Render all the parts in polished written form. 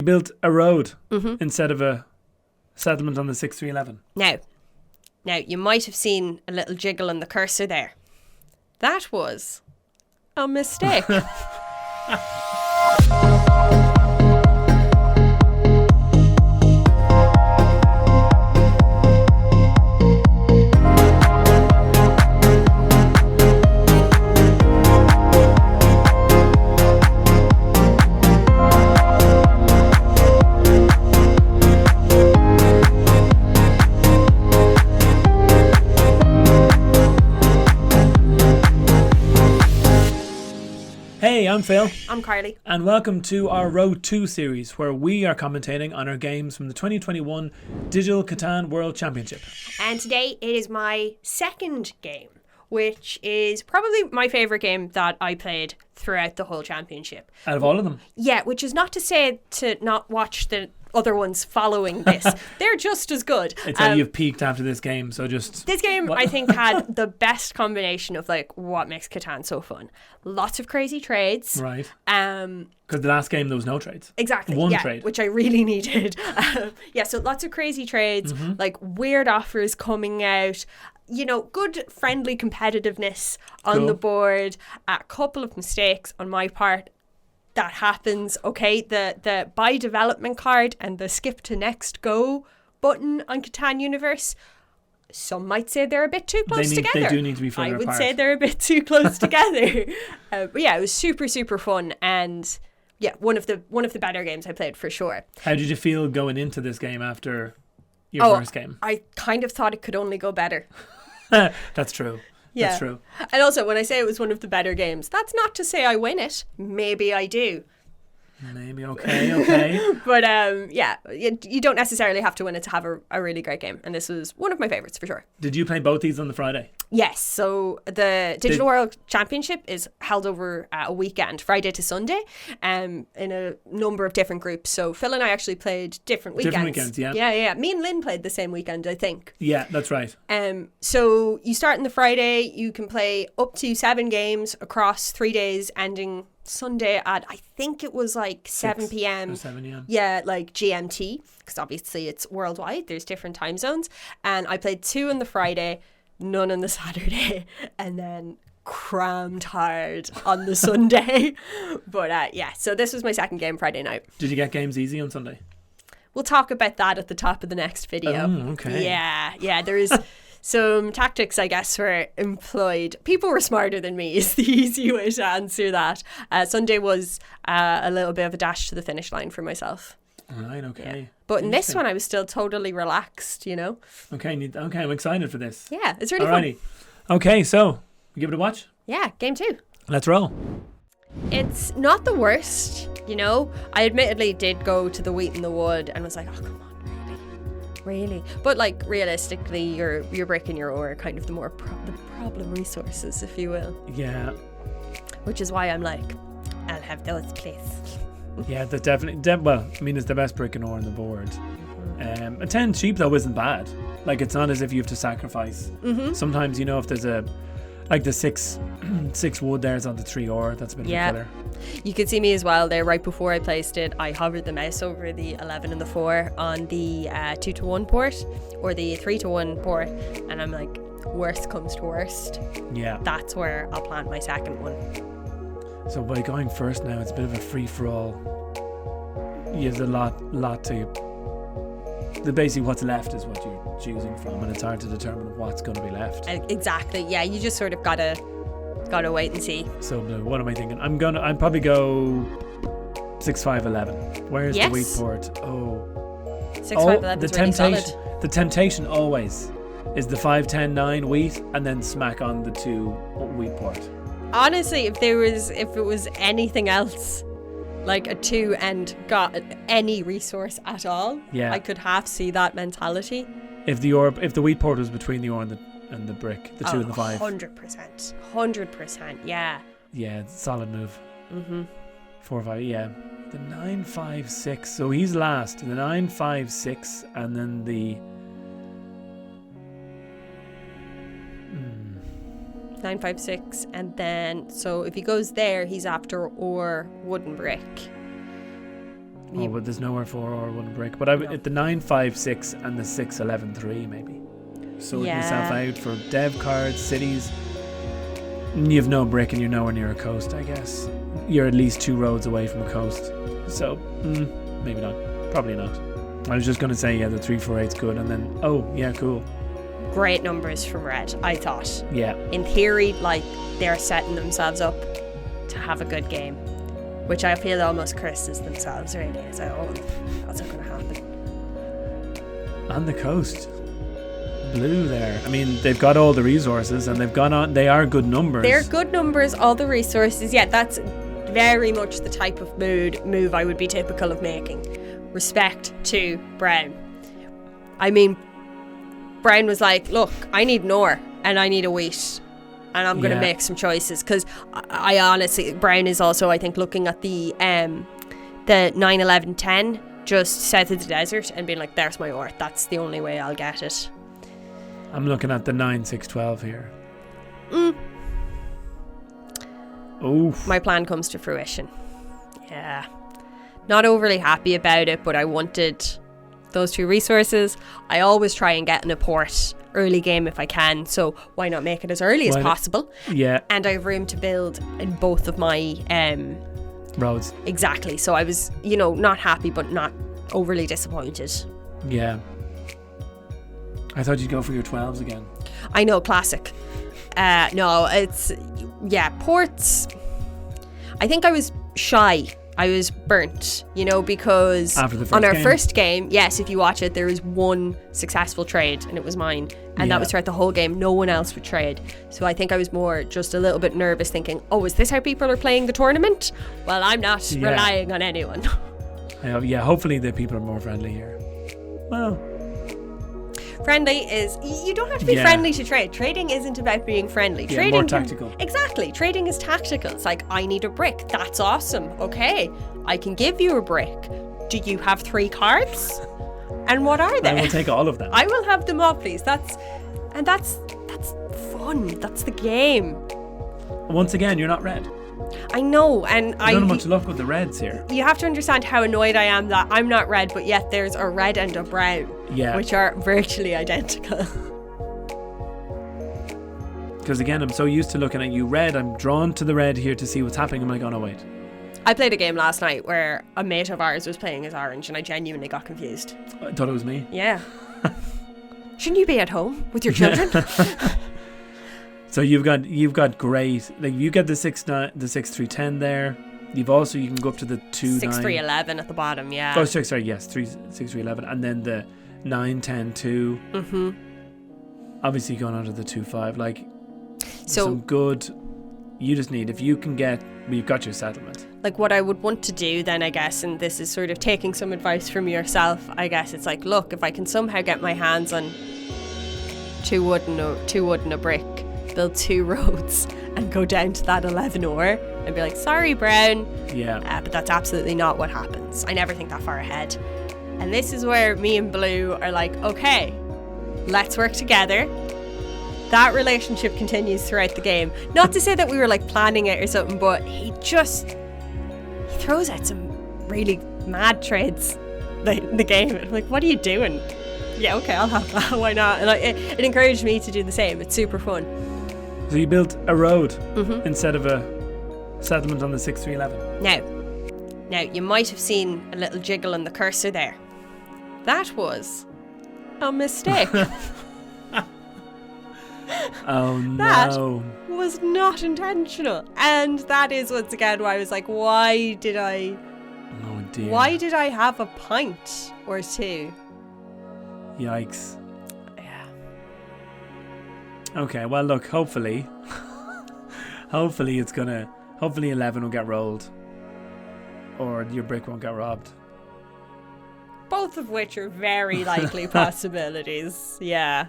built a road instead of a settlement on the 6311. Now, you might have seen a little jiggle on the cursor there. That was a mistake. Hey, I'm Phil. I'm Carly. And welcome to our Road 2 series, where we are commentating on our games from the 2021 Digital Catan World Championship. And today it is my second game, which is probably my favourite game that I played throughout the whole championship. Out of all of them? Yeah, which is not to say to not watch the other ones following this. They're just as good. It's how you've peaked after this game, so just... This game, I think, had the best combination of, like, what makes Catan so fun. Lots of crazy trades. Right. Because the last game, there was no trades. Exactly. One yeah, trade. Which I really needed. So lots of crazy trades, like weird offers coming out. You know, good friendly competitiveness on the board. A couple of mistakes on my part. That happens. Okay, the buy development card and the skip to next go button on Catan Universe, some might say they're a bit too close together. They do need to be further apart. I would say they're a bit too close together. But yeah, it was super, super fun, and yeah, one of the better games I played for sure. How did you feel going into this game after your first game? I kind of thought it could only go better. That's true. Yeah. That's true. And also, when I say it was one of the better games, that's not to say I win it. Maybe I do. Maybe, okay. But yeah, you don't necessarily have to win it to have a really great game. And this was one of my favourites for sure. Did you play both these on the Friday? Yes. So the Digital World Championship is held over a weekend, Friday to Sunday, in a number of different groups. So Phil and I actually played different weekends. Different weekends, yeah. Yeah. Me and Lynn played the same weekend, I think. Yeah, that's right. So you start on the Friday, you can play up to 7 games across 3 days, ending Sunday at, I think it was like 7 p.m. 7, yeah. Yeah, like GMT, because obviously it's worldwide. There's different time zones. And I played 2 on the Friday, none on the Saturday, and then crammed hard on the Sunday. But yeah, so this was my second game Friday night. Did you get games easy on Sunday? We'll talk about that at the top of the next video. Oh, okay. Yeah, there is... Some tactics, I guess, were employed. People were smarter than me is the easy way to answer that. Sunday was a little bit of a dash to the finish line for myself. Right, okay. Yeah. But in this one, I was still totally relaxed, you know? Okay, I'm excited for this. Yeah, it's really Alrighty. fun. Okay, so, we give it a watch? Yeah, game 2. Let's roll. It's not the worst, you know? I admittedly did go to the Wheat in the Wood and was like, oh, come on. Really, but like realistically, your brick and your ore are kind of the more the problem resources, if you will. Yeah. Which is why I'm like, I'll have those, please. Yeah, that's definitely. Well, I mean, it's the best brick and ore on the board. A 10 cheap though isn't bad. Like, it's not as if you have to sacrifice. Sometimes, you know, if there's like the six wood there's on the 3 ore, that's a bit of a killer. You could see me as well there right before I placed it. I hovered the mouse over the 11 and the 4 on the 2-to-1 port or the 3-to-1 port, and I'm like, worst comes to worst. Yeah. That's where I'll plant my second one. So by going first now, it's a bit of a free-for-all. There's a lot to... Basically what's left is what you're choosing from, and it's hard to determine what's going to be left. Exactly, yeah. You just sort of gotta wait and see. So what am I thinking? I'd probably go 6-5-11. Where's the wheat port? 6-5-11 is really solid. The temptation always is the 5-10-9 wheat and then smack on the 2 wheat port. Honestly, if it was anything else, like a 2 and got any resource at all, I could half see that mentality. If the wheat port was between the ore and the brick, the 2 and the 5. 100%, yeah. Yeah, solid move. 4-5, yeah. The 9-5-6, so he's last. The 9-5-6, and then the 9-5-6, and then so if he goes there, he's after or wooden brick. but there's nowhere for or wouldn't break. But at the 956 and the 6113 maybe. Sorting yourself out for dev cards, cities. You've no brick and you're nowhere near a coast, I guess. You're at least 2 roads away from a coast. So, maybe not. Probably not. I was just going to say, the 348's good, and then, cool. Great numbers from Red, I thought. Yeah. In theory, like, they're setting themselves up to have a good game, which I feel almost curses themselves, really. It's like, that's not going to happen. On the coast. Blue there. I mean, they've got all the resources, and they've gone on. They are good numbers. They're good numbers, all the resources. Yeah, that's very much the type of move I would be typical of making. Respect to Brown. I mean, Brown was like, look, I need an ore and I need a wheat, and I'm going to make some choices, because I honestly, Brown is also, I think, looking at the 9-11-10 just south of the desert and being like, there's my ore, that's the only way I'll get it. I'm looking at the 9-6-12 here. Oof. My plan comes to fruition. Yeah. Not overly happy about it, but I wanted those 2 resources. I always try and get in a port early game if I can, so why not make it as early as possible? Yeah. And I have room to build in both of my roads. Exactly. So I was, not happy, but not overly disappointed. Yeah. I thought you'd go for your 12s again. I know, classic. No, it's... Yeah, ports... I think I was shy. I was burnt, because on our first game, yes, if you watch it, there was 1 successful trade, and it was mine. And that was throughout the whole game. No one else would trade. So I think I was more just a little bit nervous, thinking, is this how people are playing the tournament? Well, I'm not relying on anyone. Hopefully the people are more friendly here. Well... Friendly is... You don't have to be friendly to trade. Trading isn't about being friendly. Yeah, Trading more tactical. Exactly. Trading is tactical. It's like, I need a brick. That's awesome. Okay, I can give you a brick. Do you have 3 cards? And what are they? I will take all of them. I will have them all, please. That's fun. That's the game. Once again, you're not red. I know, and I don't have much luck with the reds here. You have to understand how annoyed I am that I'm not red, but yet there's a red and a brown, which are virtually identical. Because again, I'm so used to looking at you red, I'm drawn to the red here to see what's happening. I'm like, oh no, wait. I played a game last night where a mate of ours was playing as orange, and I genuinely got confused. I thought it was me. Yeah. Shouldn't you be at home with your children? So you've got great, like you get the 6-3-10 there. You can go up to the 2-9 6-3-11 at the bottom, yeah. Oh, 6-3-11, and then the 9-10-2. Mm-hmm. Obviously going on to the 2-5, like some good. You just need, if you can get, you've got your settlement. Like what I would want to do then, I guess, and this is sort of taking some advice from yourself, I guess, it's like, look, if I can somehow get my hands on 2 wood and a brick, build 2 roads and go down to that 11 ore and be like, sorry, Brown. Yeah. But that's absolutely not what happens. I never think that far ahead. And this is where me and Blue are like, okay, let's work together. That relationship continues throughout the game. Not to say that we were like planning it or something, but he throws out some really mad trades in the game. I'm like, what are you doing? Yeah, okay, I'll have that. Why not? And it encouraged me to do the same. It's super fun. So you built a road instead of a settlement on the 6-3-11. Now, you might have seen a little jiggle on the cursor there. That was a mistake. Oh no. That was not intentional. And that is once again why I was like, why did I have a pint or 2? Yikes. Yeah. Okay, well look, hopefully 11 will get rolled. Or your brick won't get robbed. Both of which are very likely possibilities. Yeah.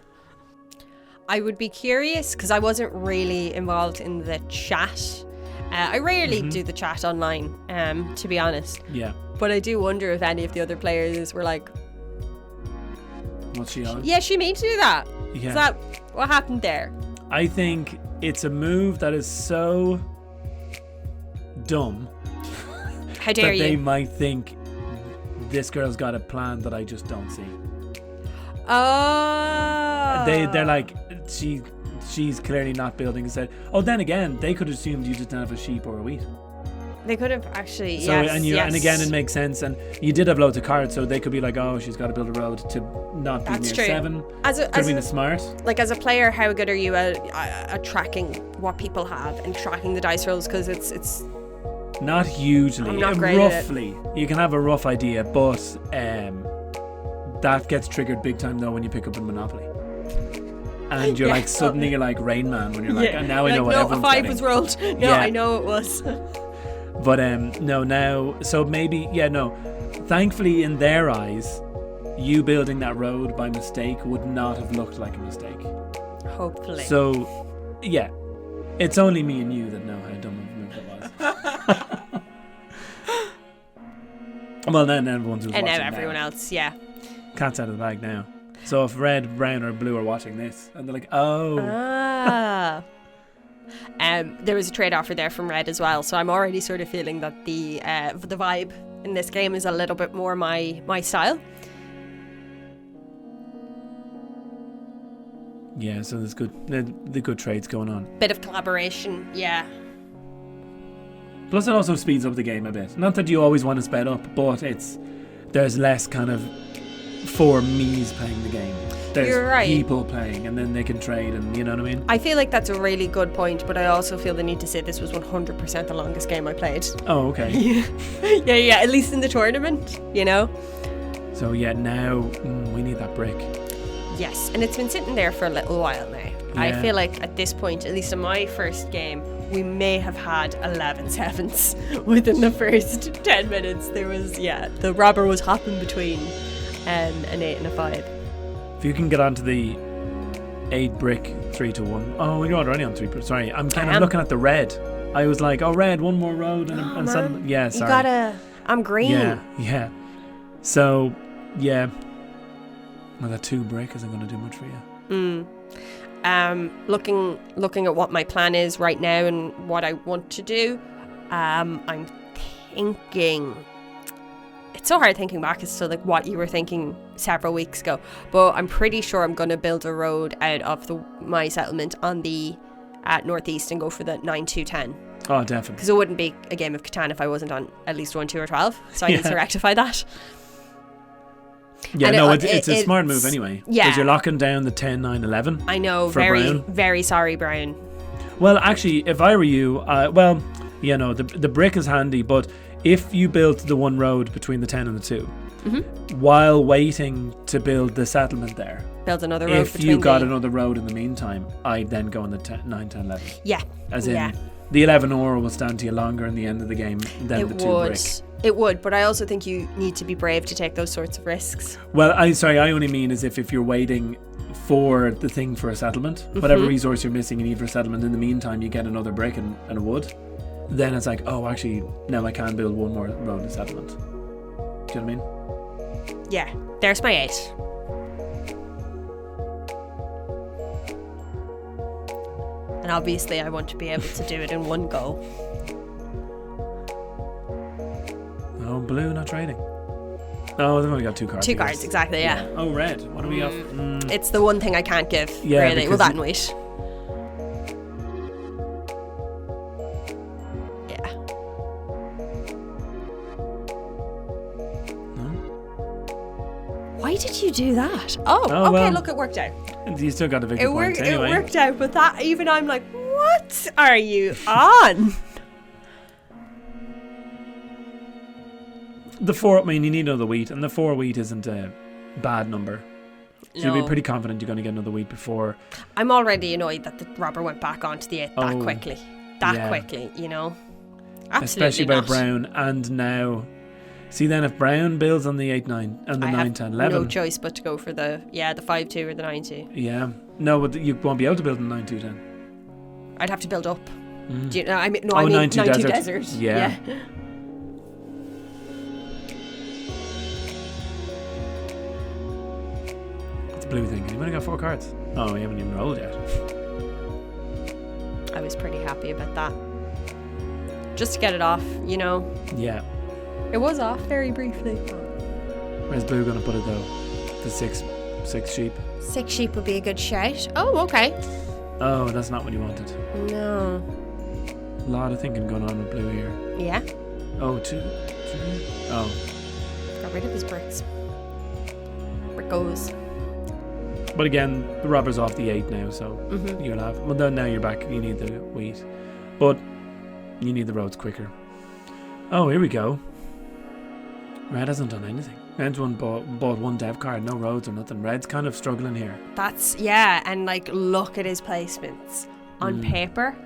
I would be curious, because I wasn't really involved in the chat. I rarely do the chat online, to be honest. Yeah. But I do wonder if any of the other players were like, what's she on? Yeah, she meant to do that. Yeah. Is that what happened there? I think it's a move that is so dumb How dare that you? they might think this girl's got a plan that I just don't see. Oh. They're like, she's clearly not building a set. Oh, then again, they could have assumed you didn't have a sheep or a wheat. They could have actually, so, yes. And again, it makes sense. And you did have loads of cards, so they could be like, oh, she's got to build a road to not be near 7. Could have been a smart. Like, as a player, how good are you at tracking what people have and tracking the dice rolls? Because it's not hugely. I'm not great roughly, at it. You can have a rough idea, but that gets triggered big time though when you pick up a Monopoly. And you're like, suddenly you're like Rain Man when you're like, and now I know what everyone's getting. No, a 5 was rolled. No, I know it was. But no, now, so maybe, thankfully in their eyes, you building that road by mistake would not have looked like a mistake. Hopefully. So, yeah, it's only me and you that know how dumb of a move it was. Well, then everyone's watching. And now everyone else, yeah. Cat's out of the bag now. So if red, brown, or blue are watching this, and they're like, oh. Ah. There was a trade offer there from red as well, so I'm already sort of feeling that the vibe in this game is a little bit more my style. Yeah, so there's the good trades going on. Bit of collaboration, yeah. Plus it also speeds up the game a bit. Not that you always want to sped up, but there's less kind of 4 me's playing the game. There's You're right. people playing, and then they can trade, and you know what I mean? I feel like that's a really good point, but I also feel the need to say this was 100% the longest game I played. Oh, okay. yeah, at least in the tournament, you know? So yeah, now we need that brick. Yes, and it's been sitting there for a little while now. Yeah. I feel like at this point, at least in my first game, we may have had 11 sevens within the first 10 minutes. There was, the robber was hopping between an 8 and a 5. If you can get onto the 8 brick 3 to 1. Oh, you're already on 3. Sorry, I'm looking at the red. I was like, oh, red, one more road, and suddenly, yeah, sorry. I'm green. Yeah. So, yeah. Well, that 2 brick isn't going to do much for you. Looking at what my plan is right now and what I want to do, I'm thinking. It's so hard thinking back as to like what you were thinking several weeks ago, but I'm pretty sure I'm going to build a road out of my settlement on the northeast and go for the 9, 2, 10. Oh, definitely. Because it wouldn't be a game of Catan if I wasn't on at least 1, 2, or 12. So I need to rectify that. Yeah, and it's a smart move anyway. Yeah. Because you're locking down the 10, 9, 11. I know. Very, Brown. Very sorry, Brian. Well, actually, if I were you, the brick is handy, but if you built the one road between the 10 and the 2, while waiting to build the settlement there, build another road. If you got another road in the meantime, I'd then go on the 9, 10, 11. Yeah. As in, the 11 ore will stand to you longer in the end of the game than the 2 brick. It would, but I also think you need to be brave to take those sorts of risks. Well, I only mean as if you're waiting for the thing for a settlement, whatever resource you're missing you need for a settlement, in the meantime you get another brick and a wood, then it's like, oh, actually, now I can build one more road and settlement. Do you know what I mean? Yeah, there's my 8. And obviously I want to be able to do it in one go. Oh, blue, not trading. Oh, they've only got 2 cards. 2 cards, exactly, yeah. Oh, red. What do we have? It's the one thing I can't give, really. Well, that and wait. Yeah. No? Why did you do that? Oh, okay, well, look, it worked out. You still got a victory point anyway. It worked out, but that, even I'm like, what are you on? The 4, I mean, you need another wheat, and the 4 wheat isn't a bad number. So you'll be pretty confident you're going to get another wheat before. I'm already annoyed that the robber went back onto the 8 that quickly. Quickly, you know? Absolutely. Especially by Brown, and now... See, then if Brown builds on the 8, 9, and the 9, 10, 11... no choice but to go for the 5, 2 or the 9, 2. Yeah. No, but you won't be able to build in 9, 2, 10. I'd have to build up. Do you know? I mean 9, 2 desert. Yeah. Blue thing. You only got 4 cards. Oh, we haven't even rolled yet. I was pretty happy about that. Just to get it off, you know. Yeah. It was off very briefly. Where's Blue going to put it though? The six sheep. 6 sheep would be a good shout. Oh, okay. Oh, that's not what you wanted. No. A lot of thinking going on with Blue here. Yeah. Oh, 2. Oh. Got rid of his bricks. Brickos. But again, the robber's off the 8 now, so you'll have. Well, then now you're back. You need the wheat, but you need the roads quicker. Oh, here we go. Red hasn't done anything. Red's bought 1 dev card, no roads or nothing. Red's kind of struggling here. That's, yeah, and like, look at his placements on paper.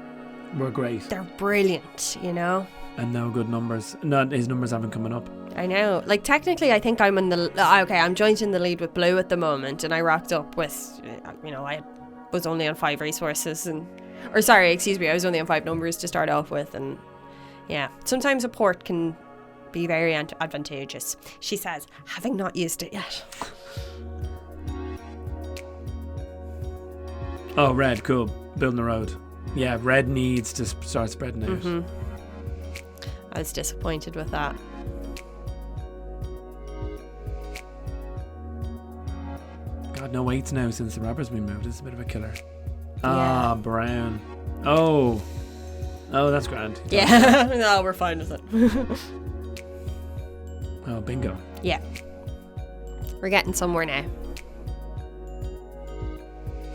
We're great. They're brilliant, you know. And no good numbers. Not his numbers haven't coming up. I know. Like, technically, I think I'm in the... Okay, I'm joint in the lead with Blue at the moment, and I rocked up with, you know, I was only on 5 resources, I was only on 5 numbers to start off with, and yeah. Sometimes a port can be very advantageous, she says, having not used it yet. Oh, Red, cool. Building the road. Yeah, Red needs to start spreading out. I was disappointed with that. God, no 8s now since the robber's been moved. It's a bit of a killer. Yeah. Brown. Oh, that's grand. Yeah, no, we're fine with it. Oh, bingo. Yeah. We're getting somewhere now.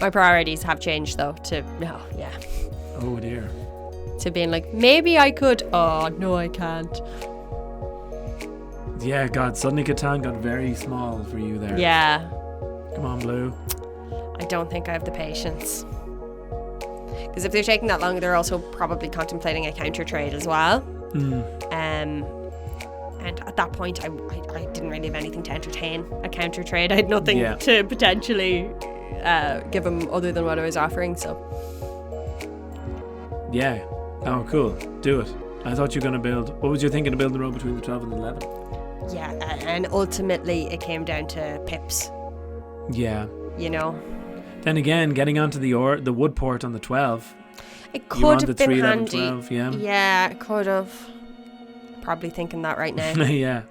My priorities have changed though Oh dear. to being like, maybe I could. Oh, no, I can't. Yeah, God, suddenly Catan got very small for you there. Yeah. Come on, Blue. I don't think I have the patience. Because if they're taking that long, they're also probably contemplating a counter trade as well. And at that point, I didn't really have anything to entertain a counter trade. I had nothing to potentially give him other than what I was offering. So. Yeah. Oh, cool. Do it. I thought you were going to build... What was you thinking of building the road between the 12 and the 11? Yeah, and ultimately it came down to pips. Yeah. You know? Then again, getting onto the wood port on the 12. It could have been 3, handy. 11, 12, yeah. Yeah, it could have. Probably thinking that right now. Yeah.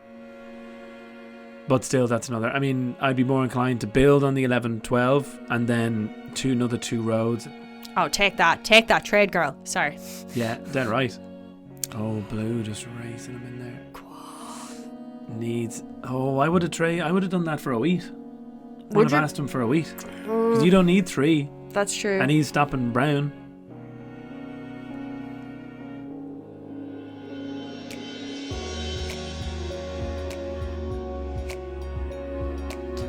But still, that's another... I mean, I'd be more inclined to build on the 11, 12 and then another 2 roads. Oh, take that. Take that, trade girl. Sorry. Yeah, dead right. Oh, Blue just racing him in there. Needs... Oh, I would have done that for a wheat. I would have asked him for a wheat. Because you don't need 3. That's true. And he's stopping Brown.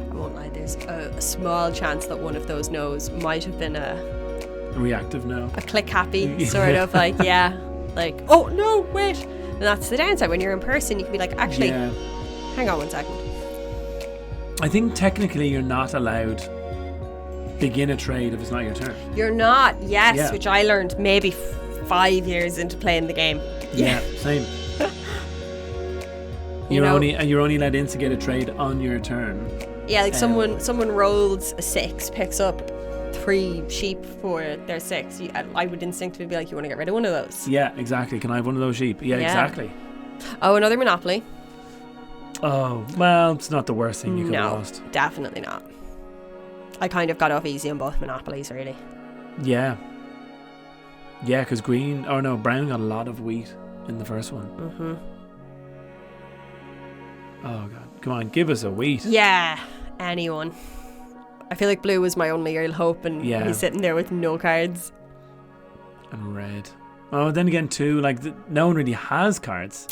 I won't lie, there's a small chance that one of those no's might have been a Reactive no. click happy, sort of like, like, oh, no, wait. And that's the downside. When you're in person, you can be like, actually, hang on 1 second. I think technically you're not allowed begin a trade if it's not your turn. You're not, which I learned maybe 5 years into playing the game. Yeah, same. You're only allowed to instigate a trade on your turn. Yeah, like someone rolls a 6, picks up 3 sheep for their 6. I would instinctively be like, you want to get rid of one of those? Yeah, exactly. Can I have one of those sheep? Yeah, exactly. Oh, another Monopoly. Oh, well, it's not the worst thing you could have lost. No, definitely not. I kind of got off easy on both Monopolies, really. Yeah. Yeah, because Brown got a lot of wheat in the first one. Oh, God. Come on, give us a wheat. Yeah, anyone. I feel like Blue was my only real hope, and he's sitting there with no cards. And Red. Oh, then again, too, like, no one really has cards.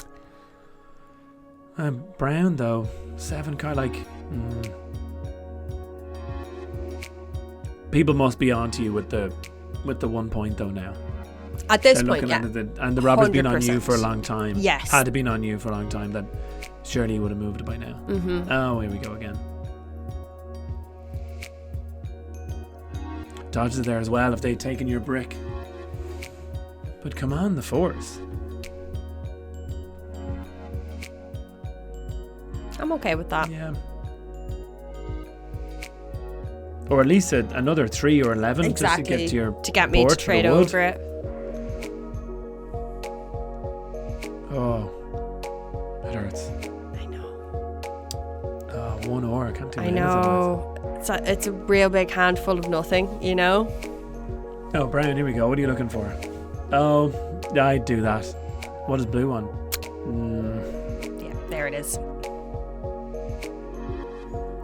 Brown, though. 7 card, like... People must be on to you with the 1 point, though, now. At this point, yeah. And the robber's been on you for a long time. Yes. Had to been on you for a long time. That surely you would have moved it by now. Oh, here we go again. Dodges there as well if they'd taken your brick. But come on, the 4s. I'm okay with that. Yeah. Or at least another 3 or 11 exactly. just to get to your to get me to trade over it. Oh, it hurts. I know. Oh one ore. I can't do I know. It's a real big handful of nothing, you know? Oh, Brian, here we go. What are you looking for? Oh, I'd do that. What is blue one? Yeah, there it is.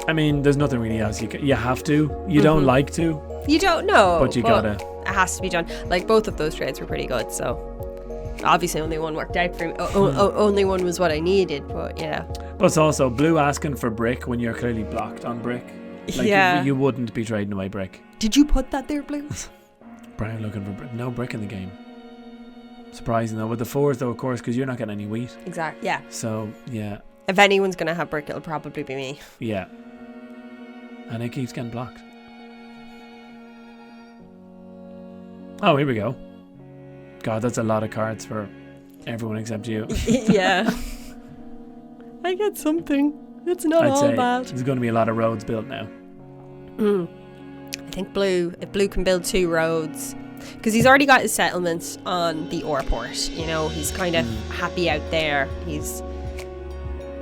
I mean, there's nothing really else you have to. You don't like to. You don't know. But you gotta. It has to be done. Like, both of those trades were pretty good, so obviously only one worked out for me. Only one was what I needed, but yeah. Plus also, blue asking for brick when you're clearly blocked on brick. Like, you wouldn't be trading away brick. Did you put that there, blue? Brian looking for no brick in the game. Surprising though, with the 4s though, of course, because you're not getting any wheat. Exactly, yeah. So, yeah. If anyone's going to have brick, it'll probably be me. Yeah. And it keeps getting blocked. Oh, here we go. God, that's a lot of cards for everyone except you. Yeah. I get something. It's not all bad. There's going to be a lot of roads built now. I think if blue can build 2 roads, because he's already got his settlements on the ore port, you know, he's kind of happy out there. He's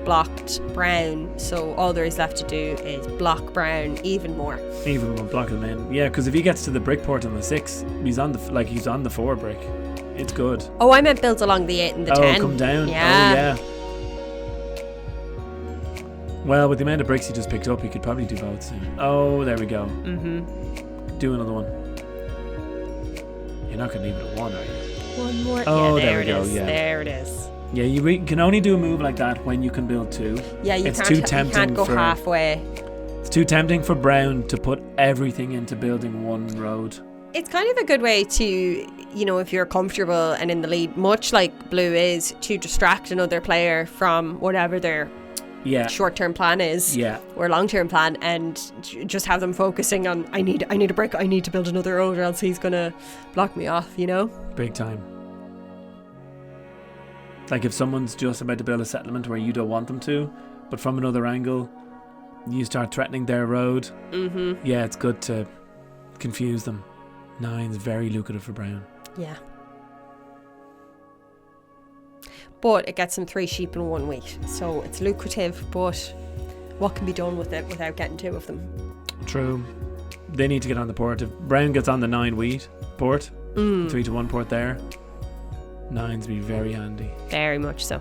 blocked brown, so all there is left to do is block brown even more. Even more, block him in. Yeah, because if he gets to the brick port on the 6, he's on the 4 brick. It's good. Oh, I meant build along the 8 and the 10. Oh, come down. Yeah. Oh, yeah. Well, with the amount of bricks he just picked up, he could probably do both soon. Oh, there we go. Do another one. You're not going to leave it at 1, are you? One more. Oh, yeah, there we go. Yeah. There it is. Yeah, you can only do a move like that when you can build 2. Yeah, you can't go halfway. It's too tempting for brown to put everything into building 1 road. It's kind of a good way to, you know, if you're comfortable and in the lead, much like blue is, to distract another player from whatever their short-term plan is, or long-term plan, and just have them focusing on, I need a brick, I need to build another road, or else he's gonna block me off, you know? Big time. Like if someone's just about to build a settlement where you don't want them to, but from another angle you start threatening their road. Yeah, it's good to confuse them. 9's very lucrative for brown. Yeah. But it gets them 3 sheep and 1 wheat, so it's lucrative, but what can be done with it without getting 2 of them? True. They need to get on the port. If brown gets on the 9 wheat port, 3 to 1 port there, 9's be very handy. Very much so.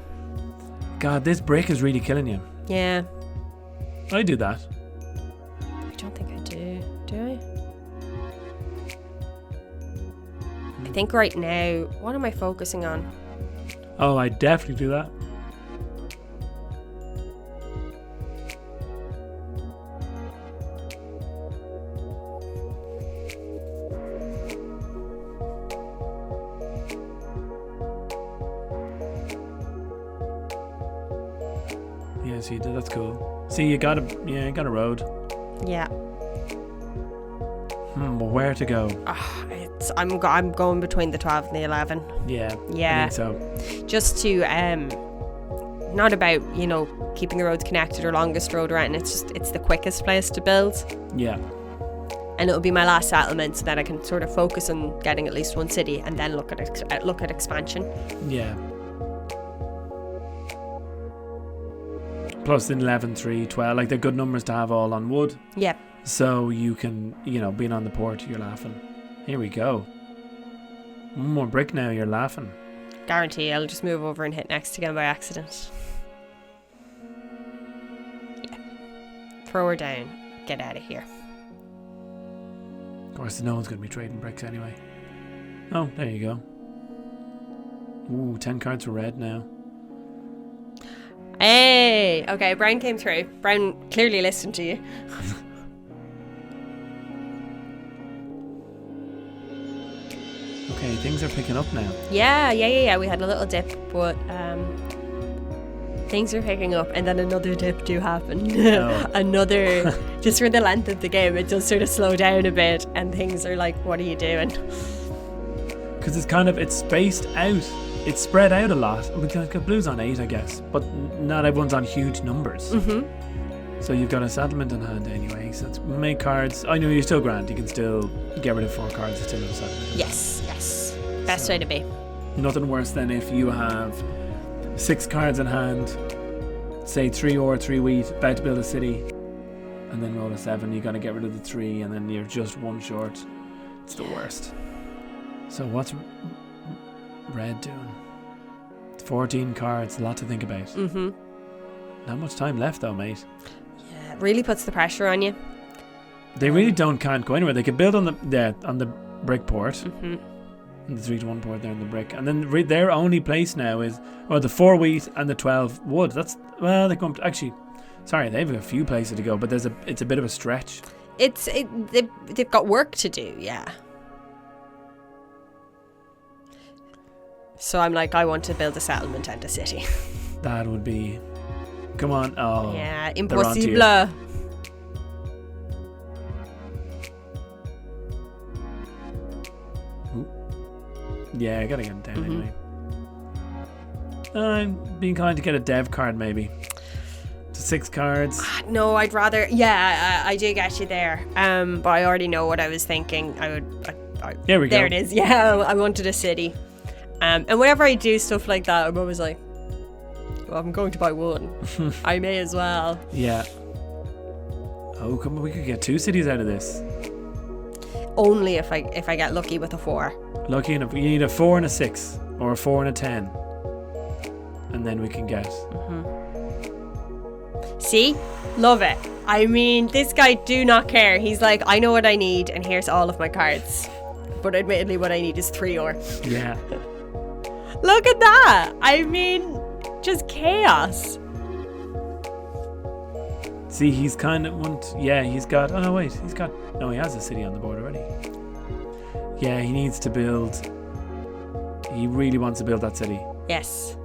God, this brick is really killing you. Yeah. I do that. I don't think I do. Do I? I think right now, what am I focusing on? Oh, I definitely do that. Yeah, so you did. That's cool. See, you got a road. Yeah. Well, where to go? I'm going between the 12 and the 11. Yeah. Yeah. I think so. Just to not about, you know, keeping the roads connected or longest road around. It's the quickest place to build. Yeah. And it'll be my last settlement, so that I can sort of focus on getting at least 1 city and then look at expansion. Yeah. Plus 11, 3, 12, like they're good numbers to have all on wood. Yeah. So you can, you know, being on the port, you're laughing. Here we go. 1 more brick now, you're laughing. Guarantee I'll just move over and hit next again by accident. Yeah. Throw her down. Get out of here. Of course, no one's going to be trading bricks anyway. Oh, there you go. Ooh, 10 cards for red now. Hey! Okay, Brown came through. Brown clearly listened to you. Okay, things are picking up now. Yeah. We had a little dip, but things are picking up, and then another dip do happen. Another, just for the length of the game, it does sort of slow down a bit, and things are like, what are you doing? Because it's spaced out. It's spread out a lot. Blue's on 8, I guess, but not everyone's on huge numbers. So you've got a settlement in hand anyway, so we'll make cards. I know you're still grand. You can still get rid of 4 cards and still have a settlement. Yes. Best way to be. Nothing worse than if you have 6 cards in hand, say 3 or 3 wheat, about to build a city, and then roll a 7. You got to get rid of the 3, and then you're just 1 short. It's the worst. So what's red doing? 14 cards, a lot to think about. Not much time left though, mate. Yeah, it really puts the pressure on you. They really can't go anywhere. They could build on the brick port. And the 3-1 port there in the brick. And then their only place now is the 4 wheat and the 12 wood. That's, well, they come to, actually, sorry, they have a few places to go, but it's a bit of a stretch. They've got work to do, yeah. So I'm like, I want to build a settlement and a city. That would be, come on. Oh, yeah, impossible. Yeah, I gotta get it down anyway. I'm being inclined to get a dev card maybe. To 6 cards. No, I'd rather. Yeah, I do get you there. But I already know what I was thinking. There we go. There it is. Yeah, I wanted a city. And whenever I do stuff like that, I'm always like, well, I'm going to buy 1. I may as well. Yeah. Oh, come on, we could get 2 cities out of this. Only if I get lucky with a 4. Lucky enough, you need a 4 and a 6, or a 4 and a 10, and then we can get. See, love it. I mean, this guy do not care. He's like, I know what I need, and here's all of my cards. But admittedly, what I need is 3 or. Yeah. Look at that. I mean, just chaos. See, he's kind of he's got. Oh no, wait, he has a city on the board already. Yeah, he needs to build. He really wants to build that city. Yes.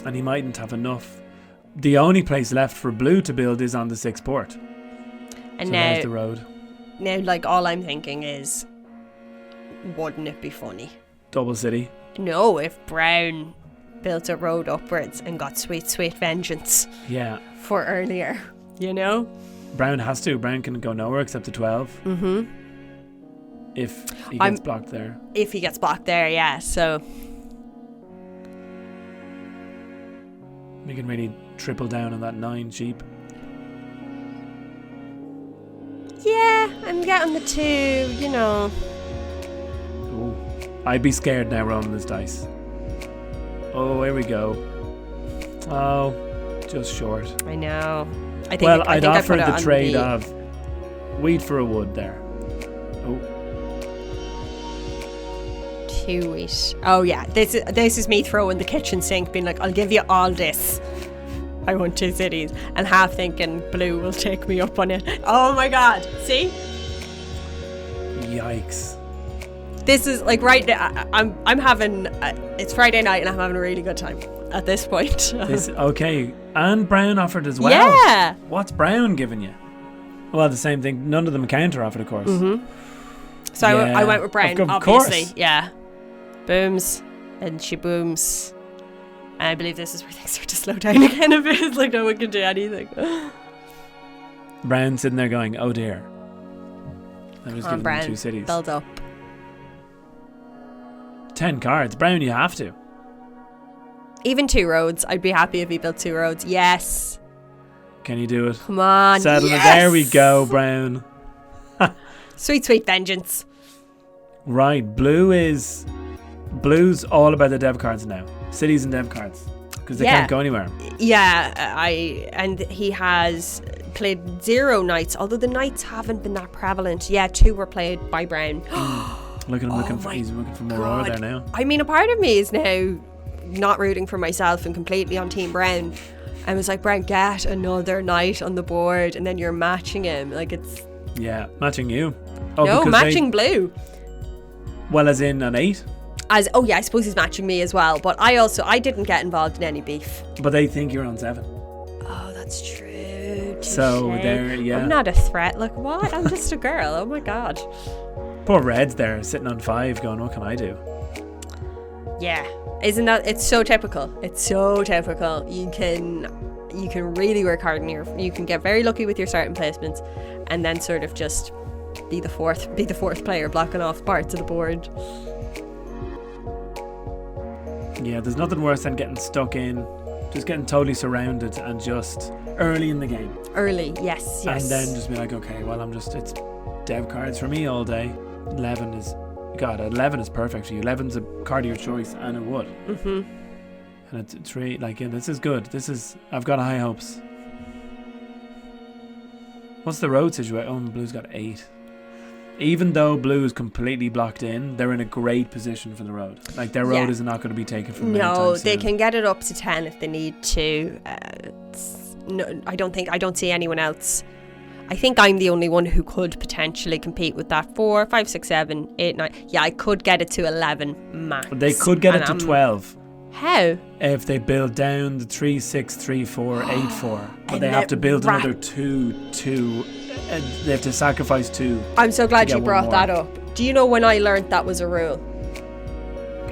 And he mightn't have enough. The only place left for blue to build is on the 6th port. And so now, there's the road. Now, like, all I'm thinking is, wouldn't it be funny? Double city. No, if Brown built a road upwards and got sweet, sweet vengeance. Yeah. For earlier, you know? Brown has to. Brown can go nowhere except to 12. If he gets blocked there. If he gets blocked there, yeah. So we can really triple down on that 9 cheap. Yeah, I'm getting the 2, you know. Ooh. I'd be scared now rolling this dice. Oh, here we go. Oh, just short. I know. I'd offer the trade of wheat for a wood there. Oh. 2 wheat. Oh yeah, this is me throwing the kitchen sink, being like, I'll give you all this. I want 2 cities, and half thinking blue will take me up on it. Oh my god! See? Yikes! This is like right now. I'm having. It's Friday night, and I'm having a really good time at this point. Okay, and Brown offered as well. Yeah. What's Brown giving you? Well, the same thing. None of them counter offered, of course. So yeah. I went with Brown, of obviously. Course. Yeah. Booms, and she booms. And I believe this is where things start to slow down again a bit. It's like no one can do anything. Brown sitting there going, oh dear. I was giving them 2 cities. Build up. 10 cards. Brown, you have to. Even 2 roads. I'd be happy if he built 2 roads. Yes. Can you do it? Come on. Settle yes! it. There we go, Brown. Sweet, sweet vengeance. Right. Blue's all about the dev cards now. Cities and dev cards. Because they can't go anywhere. Yeah. And he has played 0 knights, although the knights haven't been that prevalent. Yeah, 2 were played by Brown. Look at him he's looking for more ore there now. I mean, a part of me is now not rooting for myself and completely on Team Brown. I was like, Brown, get another knight on the board, and then you're matching him. Like, it's... Yeah, matching you. Oh, no, matching blue. Well, as in an 8? Oh yeah, I suppose he's matching me as well. But I didn't get involved in any beef. But they think you're on 7. Oh, that's true. Touché. So there, yeah. I'm not a threat. Like, what? I'm just a girl. Oh my god. Poor Red's there sitting on 5 going, what can I do? Yeah. Isn't that, it's so typical. It's so typical. You can really work hard you can get very lucky with your starting placements and then sort of just be the fourth player blocking off parts of the board. Yeah, there's nothing worse than getting stuck in Just getting totally surrounded and just early in the game. Early, yes. And then just be like, okay, well, it's dev cards for me all day. 11 is perfect for you. 11's a card of your choice, and it would. Mm-hmm. And it's really, like, yeah, this is good. I've got high hopes. What's the road situation? Oh, Blue's got 8. Even though Blue is completely blocked in, they're in a great position for the road. Like, their road is not going to be taken from them. No, they can get it up to 10 if they need to. No, I don't see anyone else. I think I'm the only one who could potentially compete with that. 4, 5, 6, 7, 8, 9. Yeah, I could get it to 11 max. They could get it to 12. How? If they build down the 3, 6, 3, 4, 8, 4. But they have to build another 2. They have to sacrifice 2. I'm so glad you brought that up. Do you know when I learned that was a rule?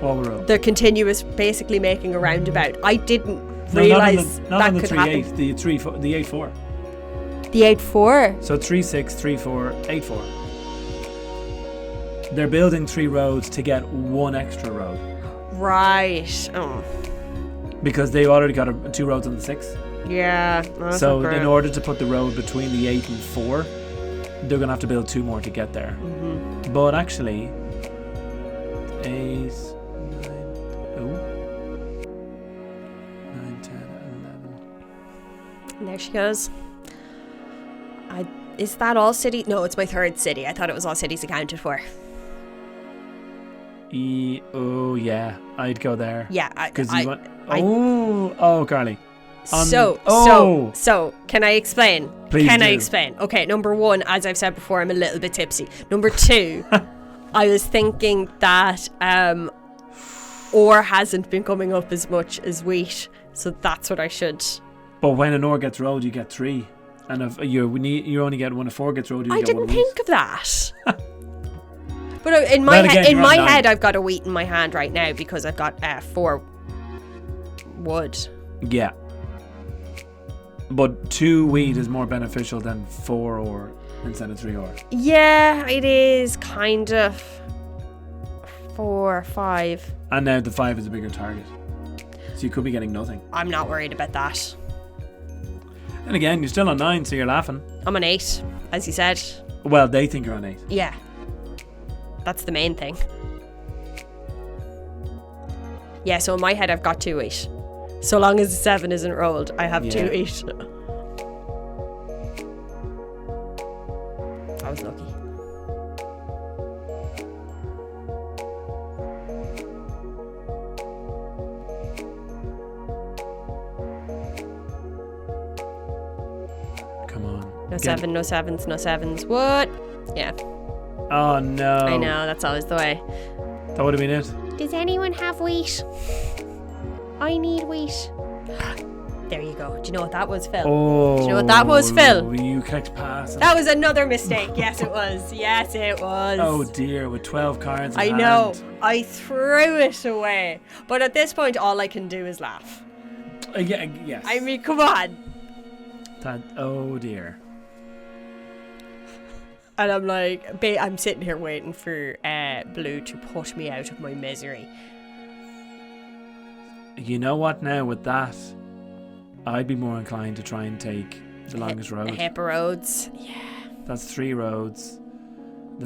What rule? The continuous, basically making a roundabout. I didn't realise that could happen. The 8-4. The 8-4. So 3, 6, 3, 4, 8, 4. They're building 3 roads to get 1 extra road. Right. Oh. Because they already got 2 roads on the 6. Yeah. So in order to put the road between the 8 and 4, they're going to have to build 2 more to get there. Mm-hmm. But actually, 8, 9, 10, 11. And there she goes. Is that all city? No, it's my 3rd city. I thought it was all cities accounted for. Oh yeah, I'd go there. Yeah, because you want. Oh, Carly. So, can I explain? Please Can do. I explain? Okay, number 1, as I've said before, I'm a little bit tipsy. Number 2, I was thinking that ore hasn't been coming up as much as wheat, so that's what I should. But when an ore gets rolled, you get 3, and if you only get when a 4 gets rolled, you get 1 I didn't think of that. But in my head, I've got a wheat in my hand right now because I've got 4 wood. Yeah. But 2 wheat is more beneficial than 4 ore instead of 3 ore. Yeah, it is kind of 4, 5. And now the 5 is a bigger target. So you could be getting nothing. I'm not worried about that. And again, you're still on 9, so you're laughing. I'm on 8, as you said. Well, they think you're on 8. Yeah. That's the main thing. Yeah, so in my head I've got 2 wheat. So long as the 7 isn't rolled, I have 2 wheat. I was lucky. Come on. No 7, no 7s, no 7s. What? Yeah. Oh no. I know, that's always the way. That would have been it. Does anyone have wheat? I need wheat. There you go. Do you know what that was, Phil? Oh. Do you know what that was, Phil? You clicked pass. That was another mistake. Yes, it was. Yes, it was. Oh dear, with 12 cards in I hand. know. I threw it away. But at this point, all I can do is laugh. Yes. I mean, come on. Oh dear. And I'm like, I'm sitting here waiting for Blue to put me out of my misery. You know what now, with that, I'd be more inclined to try and take the longest road. The hip roads. Yeah. That's 3 roads.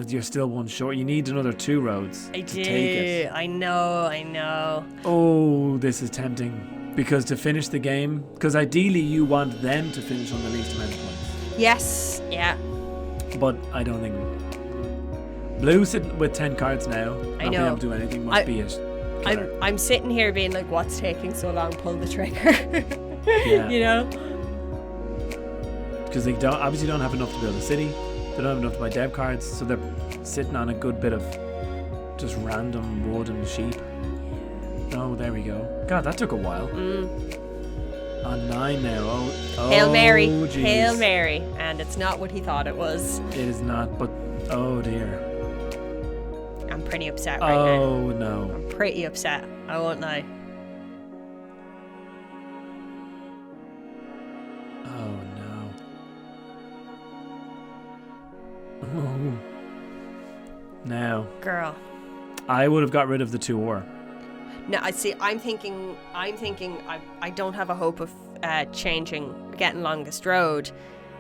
You're still 1 short. You need another 2 roads to take it. I know. Oh, this is tempting. Because to finish the game, because ideally you want them to finish on the least amount of points. Yes, yeah. But I don't think Blue sitting with 10 cards now. I not know. being able to do anything must be it. I'm sitting here being like, what's taking so long? Pull the trigger. Yeah. You know? Because they obviously don't have enough to build a city. They don't have enough to buy dev cards, so they're sitting on a good bit of just random wood and sheep. Oh, there we go. God, that took a while. On 9 now. Oh, Hail Mary. Geez. Hail Mary. And it's not what he thought it was. It is not, but oh dear. I'm pretty upset right now. Oh no. I'm pretty upset. I won't lie. Oh no. Oh. Now. Girl. I would have got rid of the 2 ore. No, I see. I'm thinking. I don't have a hope of getting longest road.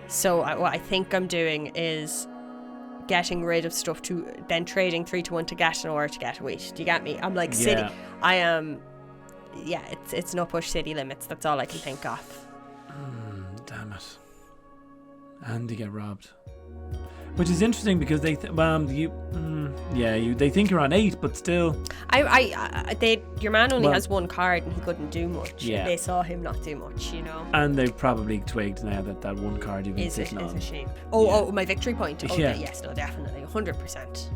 So what I think I'm doing is getting rid of stuff to then trading 3 to 1 to get an or to get a wheat. Do you get me? I'm like city. I am. Yeah, it's no push city limits. That's all I can think of. Damn it. And you get robbed. Which is interesting because they think you're on 8, but still. Your man only has 1 card and he couldn't do much. Yeah. They saw him not do much, you know. And they've probably twigged now that 1 card you've been sitting on is a sheep. Oh, my victory point. Oh, yeah. Yes, no, definitely, 100%.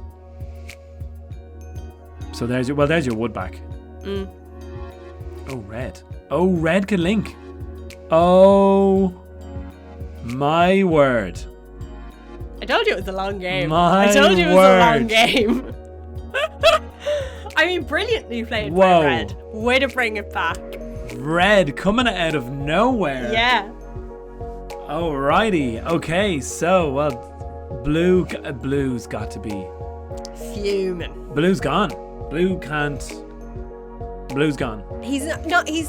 So there's your wood back. Oh, red. Oh, red can link. Oh, my word. I told you it was a long game. I told you it was a long game. I mean, brilliantly played by red. Way to bring it back. Red coming out of nowhere. Yeah. Alrighty. Okay, so, blue's got to be fuming. Blue's gone. Blue's gone. He's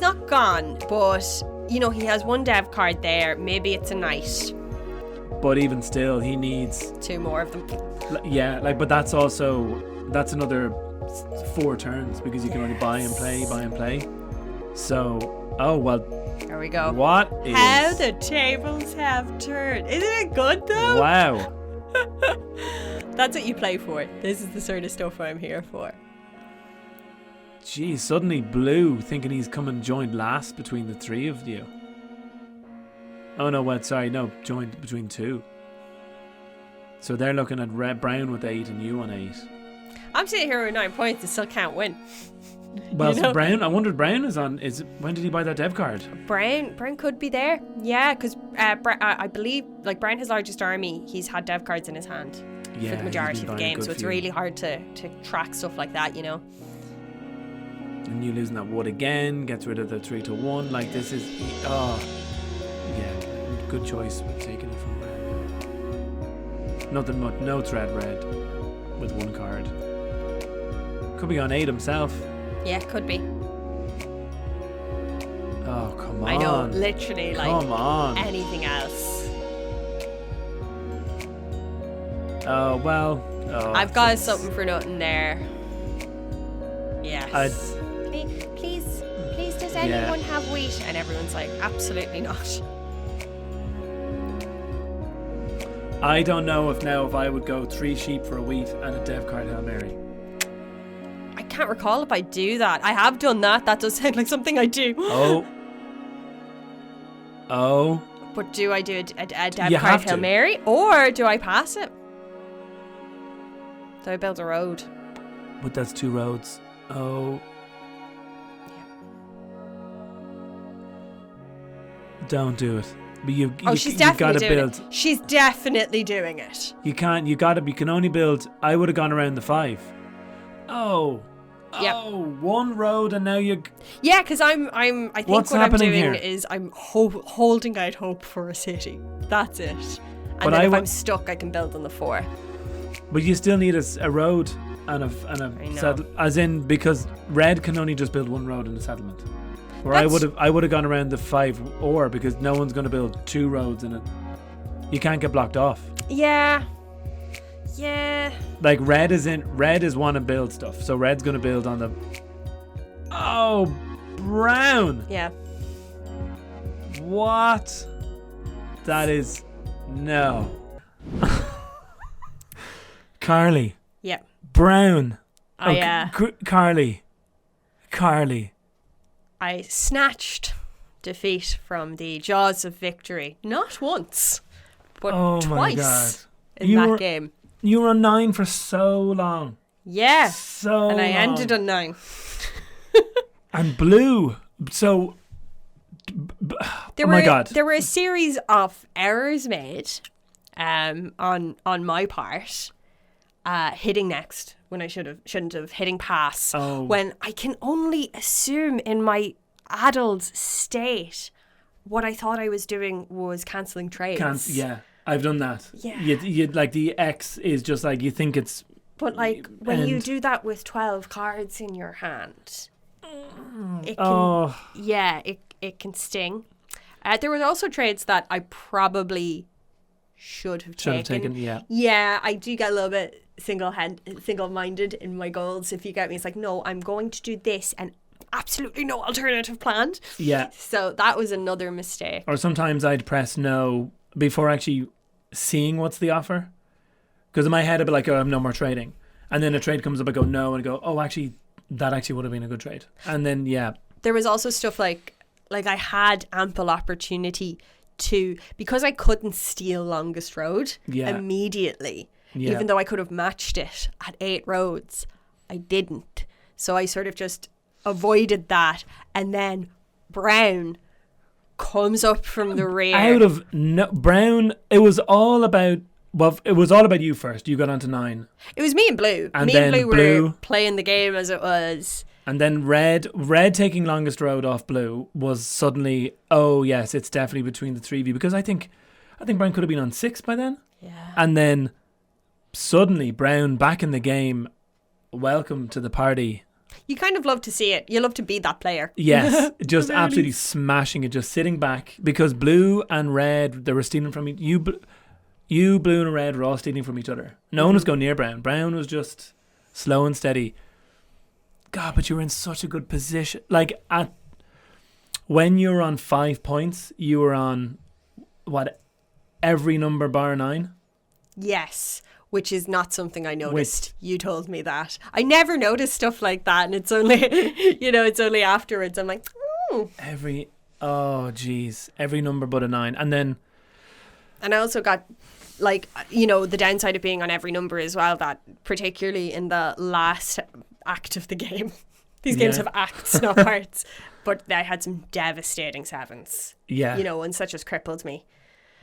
not gone, but you know, he has 1 dev card there. Maybe it's a knight. But even still, he needs 2 more of them. Yeah, but that's another 4 turns because you can only buy and play. So, there we go. What is... How the tables have turned. Isn't it good though? Wow. That's what you play for. This is the sort of stuff I'm here for. Geez, suddenly blue thinking he's come and joined last between the 3 of you. Oh no, joined between 2. So they're looking at brown with 8 and you on 8. I'm sitting here with 9 points and still can't win. Well, so Brown, I wondered Brown when did he buy that dev card? Brown could be there. Yeah, because I believe Brown has largest army. He's had dev cards in his hand for the majority of the game, so it's really hard to track stuff like that, you know. And you losing that wood again, gets rid of the 3 to 1. Like this is, good choice with taking it from red. Nothing much, no threat red with 1 card. Could be on 8 himself. Yeah, could be. Oh, come on. I know, literally, come on. Anything else. Oh, well. Oh, I've got something for nothing there. Yes. Please, does anyone have wheat? And everyone's like, absolutely not. I don't know if I would go 3 sheep for a wheat and a dev card Hail Mary. I can't recall if I do that. I have done that. That does sound like something I do. Oh. But do I do a dev card Hail Mary or do I pass it? Do I build a road? But that's 2 roads. Oh. Don't do it. But she's definitely doing it. She's definitely doing it. You can only build. I would have gone around the 5. Oh. Yep. Oh, 1 road and now you. Yeah, because I think what I'm doing here? is I'm holding out hope for a city. That's it. And but then if I'm stuck, I can build on the 4. But you still need a road and a settle, as in because red can only just build 1 road in a settlement. Where I would have gone around the 5 or because no one's going to build 2 roads in it. You can't get blocked off. Yeah. Like red is want to build stuff, so red's going to build on the. Oh, brown. Yeah. What? That is no. Carly. Yeah. Brown. Oh yeah. Carly. I snatched defeat from the jaws of victory. Not once, but twice in that game. You were on 9 for so long. Yeah. So and I long. ended on 9. And blue. So. My God. There were a series of errors made on my part. Hitting next when I shouldn't have, hitting pass when I can only assume in my adult state what I thought I was doing was cancelling trades. Yeah, I've done that. Yeah. You like the X is just like you think it's. But like when you do that with 12 cards in your hand, it can, it can sting. There were also trades that I probably should have taken. Yeah, I do get a little bit single-minded in my goals. If you get me, it's like, no, I'm going to do this and absolutely no alternative planned. Yeah. So that was another mistake. Or sometimes I'd press no before actually seeing what's the offer. Because in my head I'd be like, oh, I'm no more trading. And then a trade comes up, I go no, and I go, oh, actually, that actually would have been a good trade. And then, there was also stuff like I had ample opportunity to, because I couldn't steal longest road immediately, even though I could have matched it at 8 roads, I didn't. So I sort of just avoided that, and then Brown comes up from the rear. Brown, it was all about you first. You got onto 9. It was me and Blue. And me and Blue were playing the game as it was. And then Red taking longest road off Blue was suddenly, oh yes, it's definitely between the 3 of you, because I think Brown could have been on 6 by then. Yeah. And then suddenly Brown back in the game. Welcome to the party. You kind of love to see it. You love to be that player. Yes, just absolutely smashing it, just sitting back, because Blue and Red, they were stealing from you. Blue and Red were all stealing from each other. No one was going near Brown. Brown was just slow and steady. God, but you were in such a good position. Like, when you were on 5 points, you were on, every number bar 9? Yes, which is not something I noticed. You told me that. I never noticed stuff like that, and it's only, it's only afterwards. I'm like, every number but a 9. And I also got, the downside of being on every number as well, that particularly in the last act of the game. These games have acts, not parts. But I had some devastating 7s. Yeah. One such as crippled me.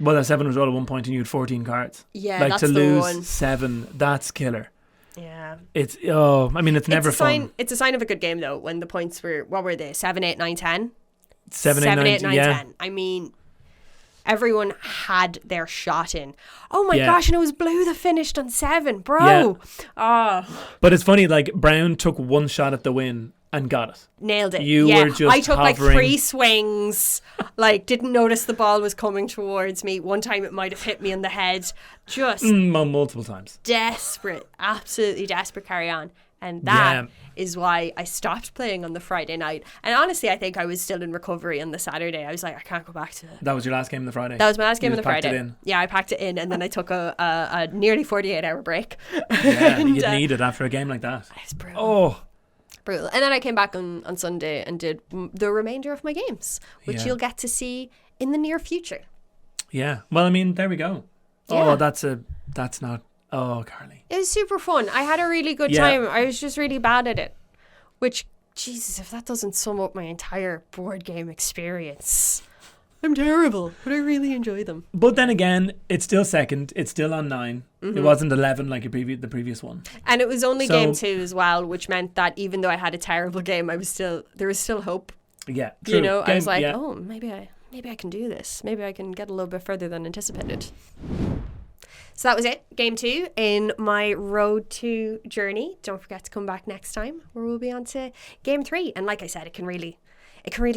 Well, that 7 was all at one point and you had 14 cards. Yeah, that's to the lose one. 7, that's killer. Yeah. It's never fun. It's a sign of a good game, though, when the points were, what were they, 7, 8, 9, 10? 7, 8, 9, 10. I mean, everyone had their shot in. Oh my gosh, and it was Blue that finished on 7, bro. Yeah. But it's funny, Brown took one shot at the win and got it. Nailed it. You were just I took hovering. 3 swings, didn't notice the ball was coming towards me. One time it might have hit me in the head. Just multiple times. Desperate, absolutely desperate carry on. And that is why I stopped playing on the Friday night. And honestly, I think I was still in recovery on the Saturday. I was like, I can't go back to it. That was your last game on the Friday? That was my last game on the Friday. Friday. Yeah, I packed it in, and then I took a nearly 48-hour break. Yeah, you'd need it after a game like that. It's brutal. Oh. Brutal. And then I came back on Sunday and did the remainder of my games, which you'll get to see in the near future. Yeah. Well, I mean, there we go. Yeah. Oh, that's not... Oh, Carly. It was super fun. I had a really good time. I was just really bad at it. Which, Jesus, if that doesn't sum up my entire board game experience. I'm terrible, but I really enjoy them. But then again, it's still second. It's still on 9. Mm-hmm. It wasn't 11 like the previous one. And it was only game 2 as well, which meant that even though I had a terrible game, there was still hope. Yeah, true. I was like, oh, maybe I can do this. Maybe I can get a little bit further than anticipated. So that was it, game 2 in my Road to journey. Don't forget to come back next time where we'll be on to game 3. And like I said, it can really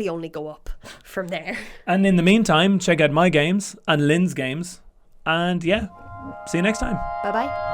only go up from there. And in the meantime, check out my games and Lynn's games. And see you next time. Bye-bye.